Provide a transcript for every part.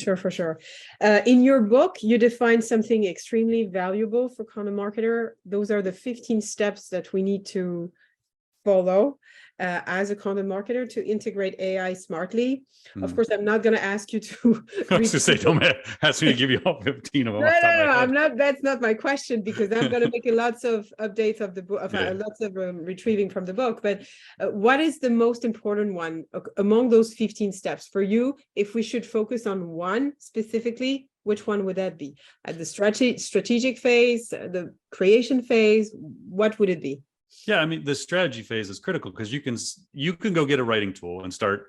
sure, for sure. In your book, you define something extremely valuable for content marketer. Those are the 15 steps that we need to follow as a content marketer to integrate AI smartly. Of course, I'm not going to ask you to. I was going to say, don't ask me to give you all 15 of them. No, I'm not. That's not my question, because I'm going to make lots of updates of the book, lots of retrieving from the book. But what is the most important one among those 15 steps for you? If we should focus on one specifically, which one would that be? At the strategic phase, the creation phase, what would it be? Yeah, I mean, the strategy phase is critical because you can go get a writing tool and start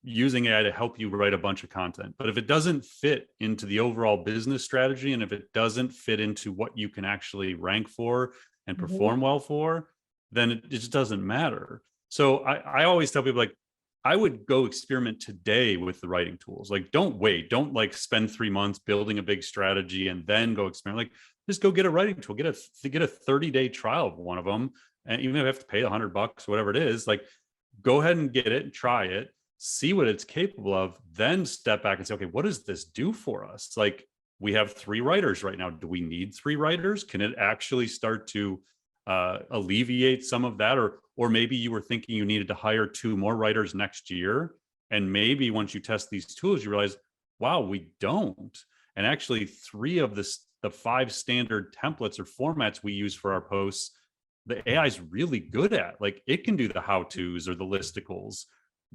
using AI to help you write a bunch of content. But if it doesn't fit into the overall business strategy, and if it doesn't fit into what you can actually rank for and perform well for, then it just doesn't matter. So I always tell people, like, I would go experiment today with the writing tools. Like, don't wait. Don't like spend 3 months building a big strategy and then go experiment. Like, just go get a writing tool, get a 30-day trial of one of them. And even if you have to pay $100 or whatever it is, like, go ahead and get it and try it, see what it's capable of, then step back and say, okay, what does this do for us? Like, we have 3 writers right now. Do we need 3 writers? Can it actually start to alleviate some of that? Or maybe you were thinking you needed to hire 2 more writers next year. And maybe once you test these tools, you realize, wow, we don't. And actually 3 of the 5 standard templates or formats we use for our posts, the AI is really good at. Like, it can do the how-tos or the listicles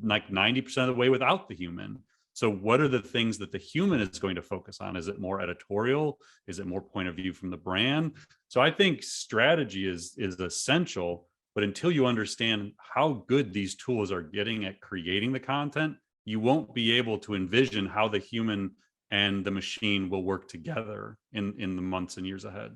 like 90% of the way without the human. So what are the things that the human is going to focus on? Is it more editorial? Is it more point of view from the brand? So I think strategy is essential, but until you understand how good these tools are getting at creating the content, you won't be able to envision how the human and the machine will work together in the months and years ahead.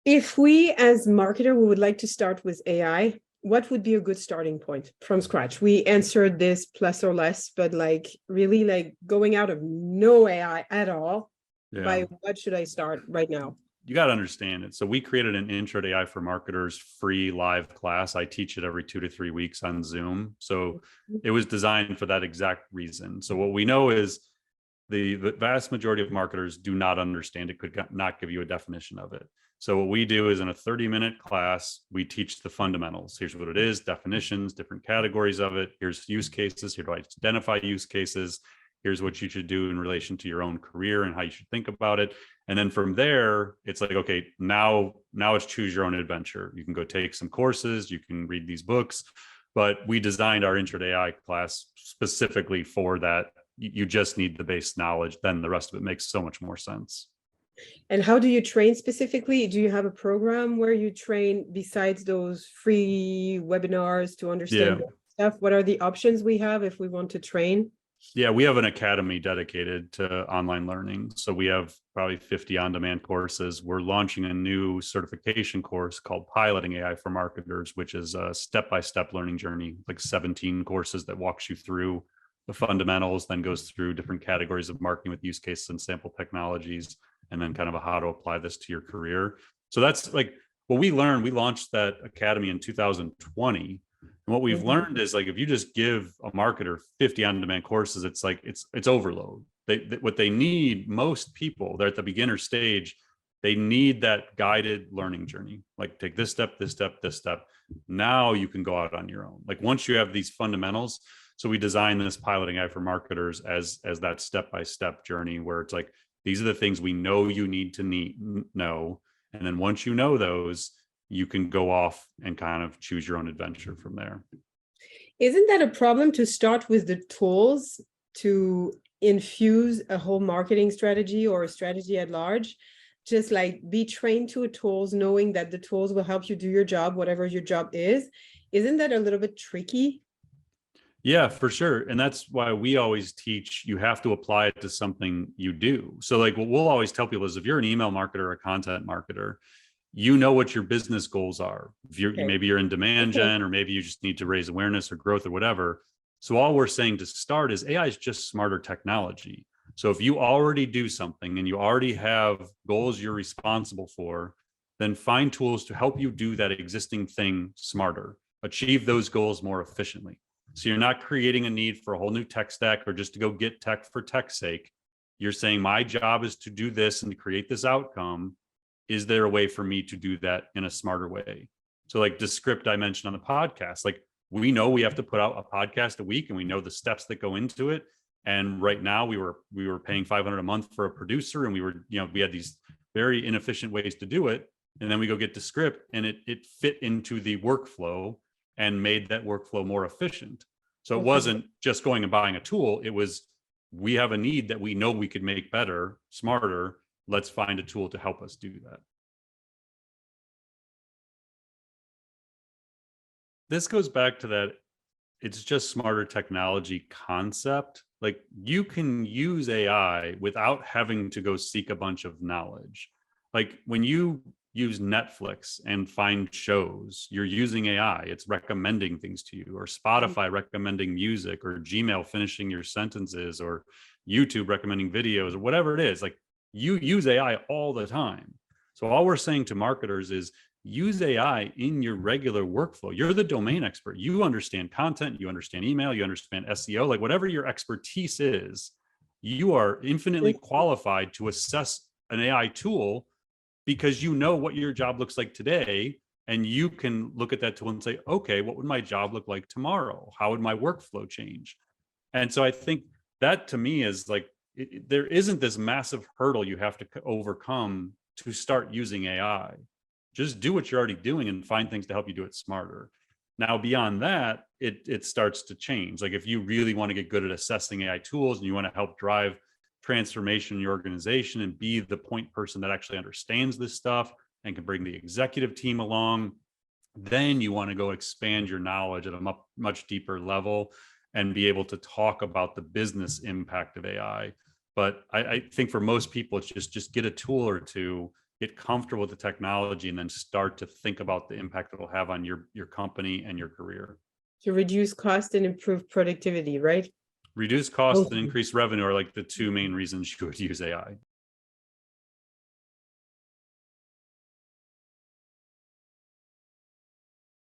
If we as marketer, we would like to start with AI, what would be a good starting point from scratch? We answered this plus or less, but like really like going out of no AI at all, by what should I start right now? You got to understand it. So we created an Intro to AI for Marketers free live class. I teach it every 2 to 3 weeks on Zoom. So it was designed for that exact reason. So what we know is the vast majority of marketers do not understand it, could not give you a definition of it. So what we do is in a 30-minute class, we teach the fundamentals. Here's what it is, definitions, different categories of it. Here's use cases. Here do I identify use cases. Here's what you should do in relation to your own career and how you should think about it. And then from there, it's like, okay, now it's choose your own adventure. You can go take some courses, you can read these books, but we designed our Intro to AI class specifically for that. You just need the base knowledge. Then the rest of it makes so much more sense. And how do you train specifically? Do you have a program where you train besides those free webinars to understand stuff? What are the options we have if we want to train? Yeah, we have an academy dedicated to online learning. So we have probably 50 on-demand courses. We're launching a new certification course called Piloting AI for Marketers, which is a step-by-step learning journey, like 17 courses that walks you through the fundamentals, then goes through different categories of marketing with use cases and sample technologies, and then kind of how to apply this to your career. So that's like what we learned. We launched that academy in 2020. And what we've learned is, like, if you just give a marketer 50 on-demand courses, it's like, it's overload. What they need, most people, they're at the beginner stage, they need that guided learning journey. Like, take this step, this step, this step. Now you can go out on your own. Like, once you have these fundamentals. So we designed this Piloting AI for Marketers as that step-by-step journey where it's like, these are the things we know you need to know. And then once you know those, you can go off and kind of choose your own adventure from there. Isn't that a problem to start with the tools to infuse a whole marketing strategy or a strategy at large? Just like be trained to tools, knowing that the tools will help you do your job, whatever your job is. Isn't that a little bit tricky? Yeah, for sure. And that's why we always teach you have to apply it to something you do. So like what we'll always tell people is, if you're an email marketer or a content marketer, you know what your business goals are. If you're maybe you're in demand gen, or maybe you just need to raise awareness or growth or whatever. So all we're saying to start is AI is just smarter technology. So if you already do something and you already have goals you're responsible for, then find tools to help you do that existing thing smarter, achieve those goals more efficiently. So you're not creating a need for a whole new tech stack or just to go get tech for tech's sake. You're saying my job is to do this and to create this outcome. Is there a way for me to do that in a smarter way? So like the script I mentioned on the podcast, like we know we have to put out a podcast a week and we know the steps that go into it. And right now we were paying $500 a month for a producer, and we had these very inefficient ways to do it. And then we go get the script, and it fit into the workflow and made that workflow more efficient. So it wasn't just going and buying a tool. It was, we have a need that we know we could make better, smarter. Let's find a tool to help us do that. This goes back to that it's just smarter technology concept. Like you can use AI without having to go seek a bunch of knowledge. Like when you use Netflix and find shows, you're using AI. It's recommending things to you, or Spotify recommending music, or Gmail finishing your sentences, or YouTube recommending videos, or whatever it is. Like you use AI all the time. So all we're saying to marketers is use AI in your regular workflow. You're the domain expert. You understand content, you understand email, you understand SEO, like whatever your expertise is, you are infinitely qualified to assess an AI tool because you know what your job looks like today. And you can look at that tool and say, okay, what would my job look like tomorrow? How would my workflow change? And so I think that to me is like, there isn't this massive hurdle you have to overcome to start using AI. Just do what you're already doing and find things to help you do it smarter. Now, beyond that, it starts to change. Like if you really want to get good at assessing AI tools and you want to help drive transformation in your organization and be the point person that actually understands this stuff and can bring the executive team along, then you want to go expand your knowledge at a much deeper level and be able to talk about the business impact of AI. But I think for most people, it's just get a tool or two, get comfortable with the technology, and then start to think about the impact it'll have on your company and your career. To reduce cost and improve productivity, right? Reduce cost and increase revenue are like the two main reasons you would use AI.